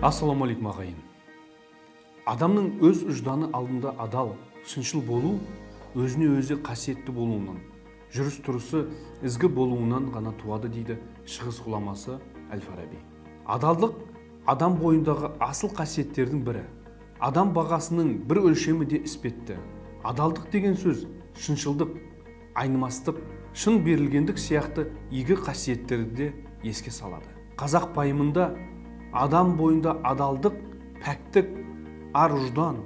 Ассаламу алейкум ағайын. Адамның өз ұжданы алдында адал, шыншыл болу, өзіне өзі қасиетті болуынан, жүріс-тұрысы ізгі болуынан ғана туады дейді шығыс ғұламасы Әл-Фараби. Адалдық адам бойындағы асыл қасиеттердің бірі. Адам бағасының бір өлшемі де іспетті. Адалдық деген сөз шыншылдық, айнымастық, шын берілгендік сияқты игі қасиеттерді де еске салады. Қазақ пайымында адам бойында адалдық, пәктік, ар-ұждан,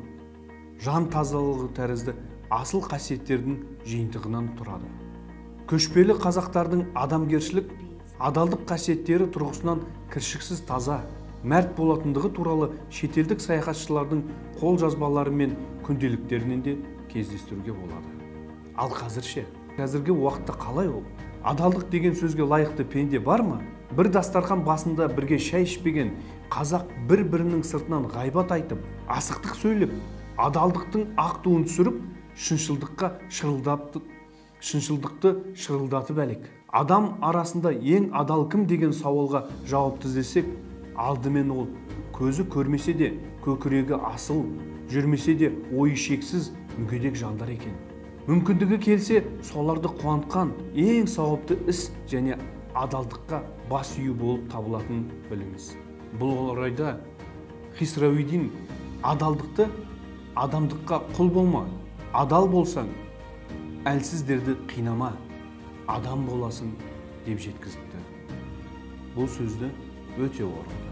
жан тазалығы тәрізді асыл қасиеттердің жиынтығынан тұрады. Көшпелі қазақтардың адамгершілік, адалдық қасиеттері тұрғысынан кіршіксіз таза, мәрт болатындығы туралы шетелдік саяхатшылардың қолжазбалары мен күнделіктерінен де кездестіруге болады. Ал қазірше, қазіргі уақытта қалай ол? Адалдық деген сөзге лайықты пенде бар ма? Бір дастархан басында бірге шай ішпеген қазақ бір-бірінің сыртынан ғайбат айтып, асықтық сөйлеп, адалдықтың ақ туын түсіріп, шыншылдықты шырылдатып әлек. Адам арасында ең адал кім деген сауалға жауап іздесек, алдымен ол көзі көрмесе де, көкірегі асыл, жүрмесе де ойы шексіз мүгедек жандар екен. Мүмкіндігі келсе, соларды қуантқан ең сауапты іс және адалдыққа бас ию болып табылатын біліңіз. Бұл орайда Хисрауидин адалдықты адамдыққа құл болма, адал болсаң, әлсіздерді қинама, адам боласың деп жеткізіпті. Бұл сөзді өте орынды.